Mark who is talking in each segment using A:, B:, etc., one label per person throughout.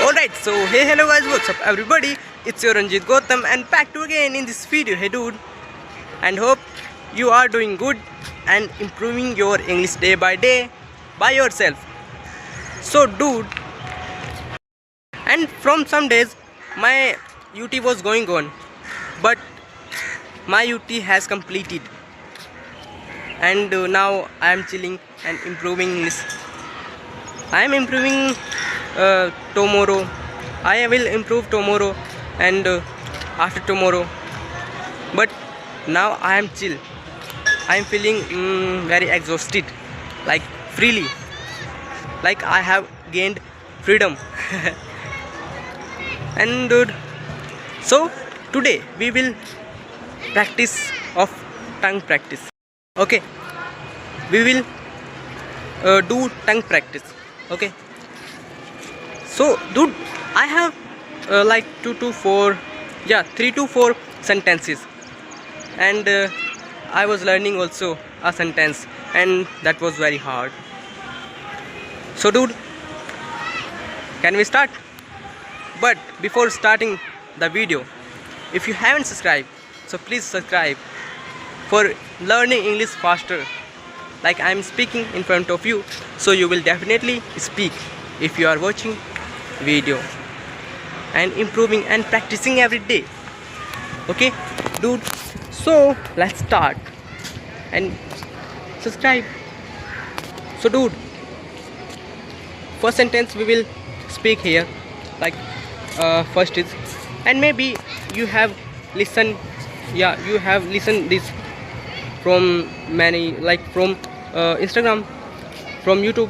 A: Alright, so hey hello guys, what's up everybody, it's your Ranjit Gautam and back to again in this video. Hey dude, and hope you are doing good and improving your English day by day by yourself. So dude, and from some days my UT was going on, but my UT has completed and now I am chilling and improving English. I am improving tomorrow. I will improve tomorrow and after tomorrow. But now I am chill. I am feeling very exhausted, like freely, like I have gained freedom. And so today we will practice of tongue practice. Okay, we will do tongue practice. Okay, so dude, I have like 3 to 4 sentences, and I was learning also a sentence, and that was very hard. So dude, can we start? But before starting the video, if you haven't subscribed, so please subscribe for learning English faster. Like I am speaking in front of you, so you will definitely speak if you are watching video and improving and practicing every day. Okay dude, so let's start and subscribe. So dude, first sentence we will speak here, like first is, and maybe you have listened, you have listened this from many, like from Instagram, from YouTube,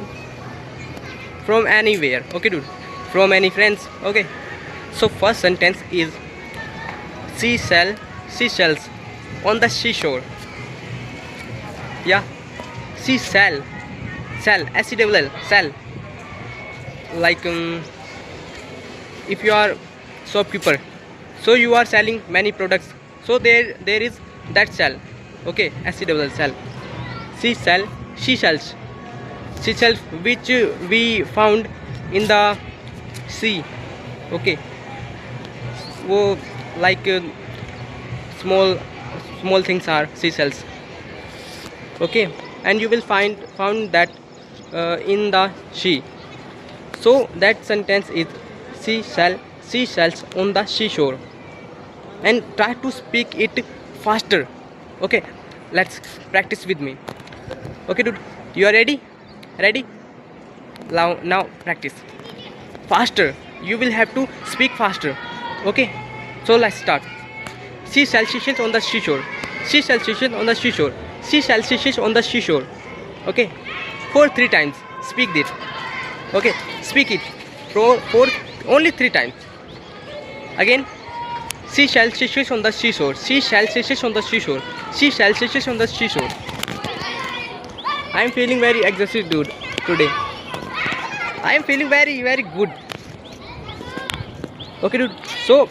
A: from anywhere. Okay dude, from any friends. Okay, so first sentence is seashells on the seashore. Yeah, seashell, SELL, sell. Like if you are shopkeeper, so you are selling many products, so there is that sell. Okay, SELL, seashells which we found in the sea. Okay, wo like small things are seashells. Okay, and you will found that in the sea. So that sentence is seashells on the seashore, and try to speak it faster. Okay, let's practice with me. Okay dude, you are ready? Now practice faster. You will have to speak faster. Okay, so let's start. Seashells on the seashore. Seashells on the seashore. Seashells on the seashore. Okay, for 3 times speak this. Okay, speak it for only 3 times. Again, seashells on the seashore. Seashells on the seashore. Seashells on the seashore. I am feeling very exhausted dude today. I am feeling very good. Okay dude, so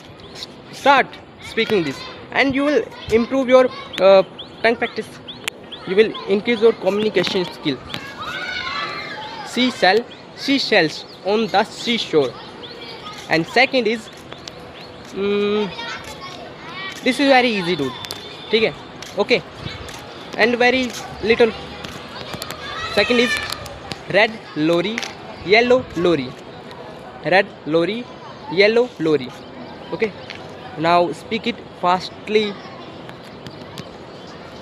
A: start speaking this and you will improve your tongue practice. You will increase your communication skill. Seashells on the seashore. And second is this is very easy dude. Okay, and very little. Second is red lorry, yellow lorry. Red lorry, yellow lorry. Okay, now speak it fastly.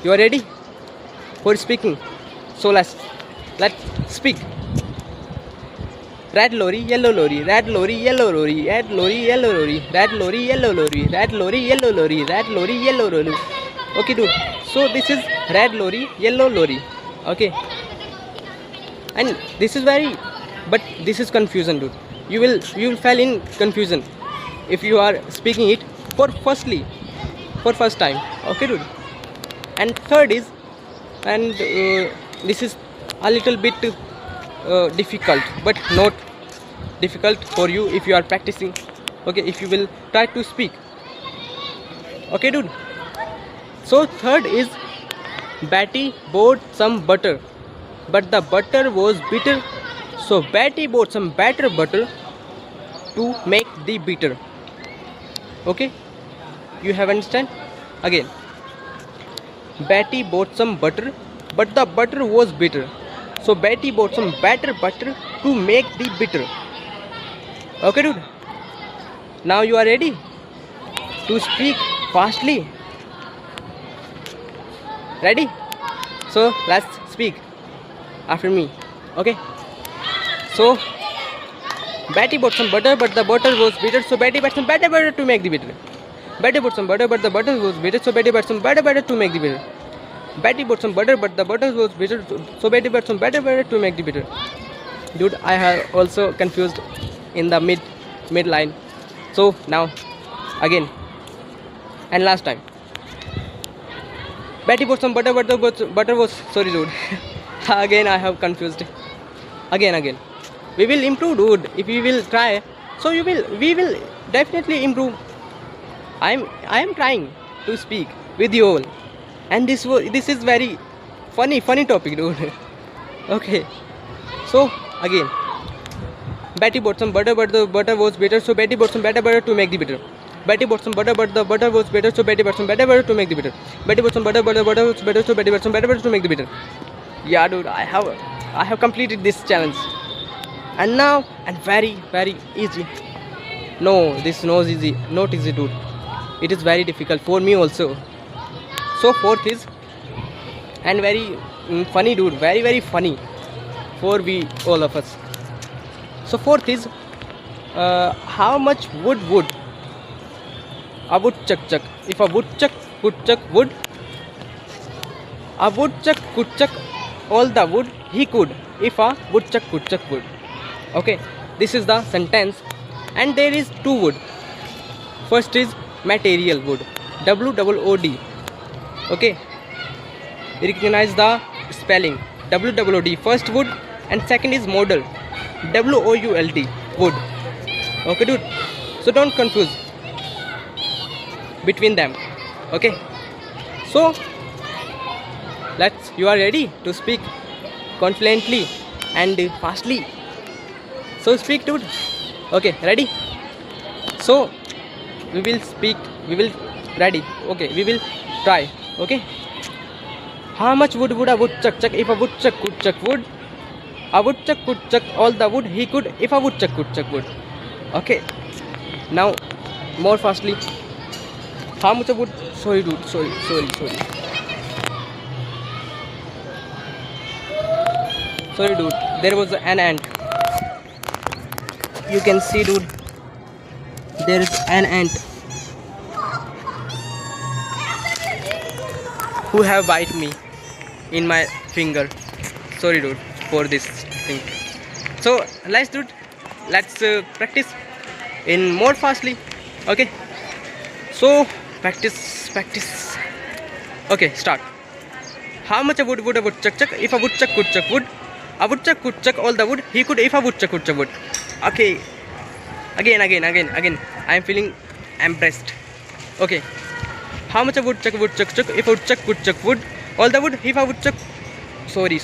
A: You are ready for speaking? So let's speak. Red lorry, yellow lorry. Red lorry, yellow lorry. Red lorry, yellow lorry. Red lorry, yellow lorry. Red lorry, yellow lorry. Red lorry, yellow lorry. Okay dude, so this is red lorry, yellow lorry. Okay, and this is but this is confusion dude. You will fall in confusion if you are speaking it for first time. Okay dude, and third is, and this is a little bit difficult, but not difficult for you if you are practicing. Okay, if you will try to speak. Okay dude, so third is Betty bought some butter, but the butter was bitter. So Betty bought some better butter, to make the bitter. Okay, you have understand? Again, Betty bought some butter, but the butter was bitter. So Betty bought some better butter to make the bitter. Okay, dude. Now you are ready to speak fastly. Ready? So let's speak after me. Okay. So Betty bought some butter, but the butter was bitter. So Betty bought some better butter to make the bitter. Betty bought some butter, but the butter was bitter. So Betty bought some better butter to make the bitter. Betty bought some butter, but the butter was bitter. So Betty bought some better butter to make the bitter. Dude, I have also confused in the mid line. So now again and last time. Betty bought some butter, but the butter was sorry, dude. Again I have confused. Again. We will improve, dude. If we will try, so we will definitely improve. I am trying to speak with you all, and this is very funny topic, dude. Okay. So again, Betty bought some butter, but the butter was bitter. So Betty bought some better butter to make the bitter. Betty bought some butter, but the butter was bitter. So Betty bought some better butter to make the bitter. Betty bought some butter, but the butter was bitter. So Betty bought some better butter to make the bitter. Yeah, dude, I have completed this challenge, and now and very easy. No, this is not easy, dude. It is very difficult for me also. So fourth is and very funny, dude. Very funny for we all of us. So fourth is how much wood a woodchuck chuck. If a woodchuck could chuck wood, a woodchuck could chuck all the wood he could. If a woodchuck could chuck wood. Okay, this is the sentence, and there is two wood. First is material wood, WOOD. Okay, recognize the spelling, WOOD. First wood, and second is modal, WOULD, wood. Okay, dude. So don't confuse between them. Okay. So you are ready to speak confidently and fastly. So speak, dude. Okay, ready? So we will speak. We will ready. Okay, we will try. Okay. How much wood would a woodchuck chuck if a woodchuck could chuck wood? A woodchuck could chuck all the wood he could if a woodchuck could chuck wood. Okay. Now more fastly. How much wood? Sorry, dude. Sorry. Sorry, dude. There was an ant. You can see, dude. There is an ant who have bite me in my finger. Sorry, dude, for this thing. So let's practice in more fastly. Okay. So practice. Okay, start. How much wood would a woodchuck chuck if a woodchuck could chuck wood? A woodchuck could chuck all the wood he could if a woodchuck could chuck wood. Okay. Again. I am feeling impressed. Okay. How much a woodchuck chuck if a woodchuck could chuck wood? All the wood if a woodchuck. Sorry.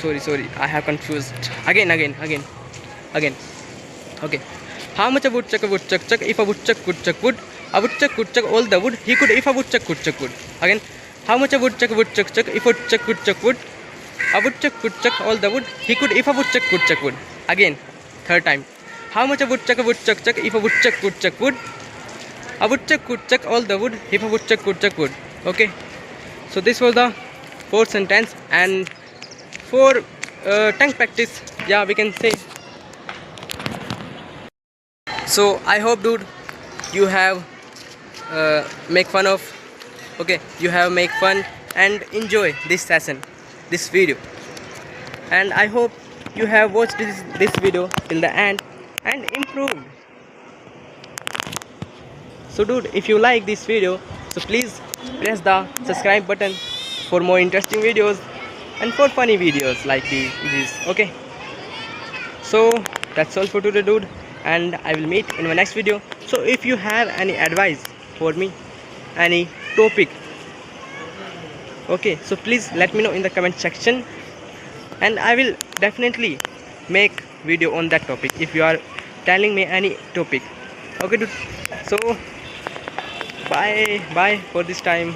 A: I have confused. Again. Okay. How much a woodchuck chuck if a woodchuck could chuck wood? A woodchuck could chuck all the wood he could if a woodchuck could chuck wood. Again. How much a woodchuck chuck if a woodchuck could chuck wood? A woodchuck could chuck all the wood he could if a woodchuck could chuck wood. Again. Third time. How much a woodchuck chuck if a woodchuck could chuck wood? A woodchuck could chuck all the wood if a woodchuck could chuck wood. Okay. So this was the fourth sentence, and for tongue practice, yeah, we can say. So I hope, dude, you have make fun and enjoy this session, this video, and I hope you have watched this video till the end and improved. So dude, if you like this video, so please press the subscribe button for more interesting videos and for funny videos like these. Okay, so that's all for today, dude, and I will meet in my next video. So if you have any advice for me, any topic, okay, so please let me know in the comment section, and I will definitely make video on that topic if you are telling me any topic. Okay, dude. So bye for this time.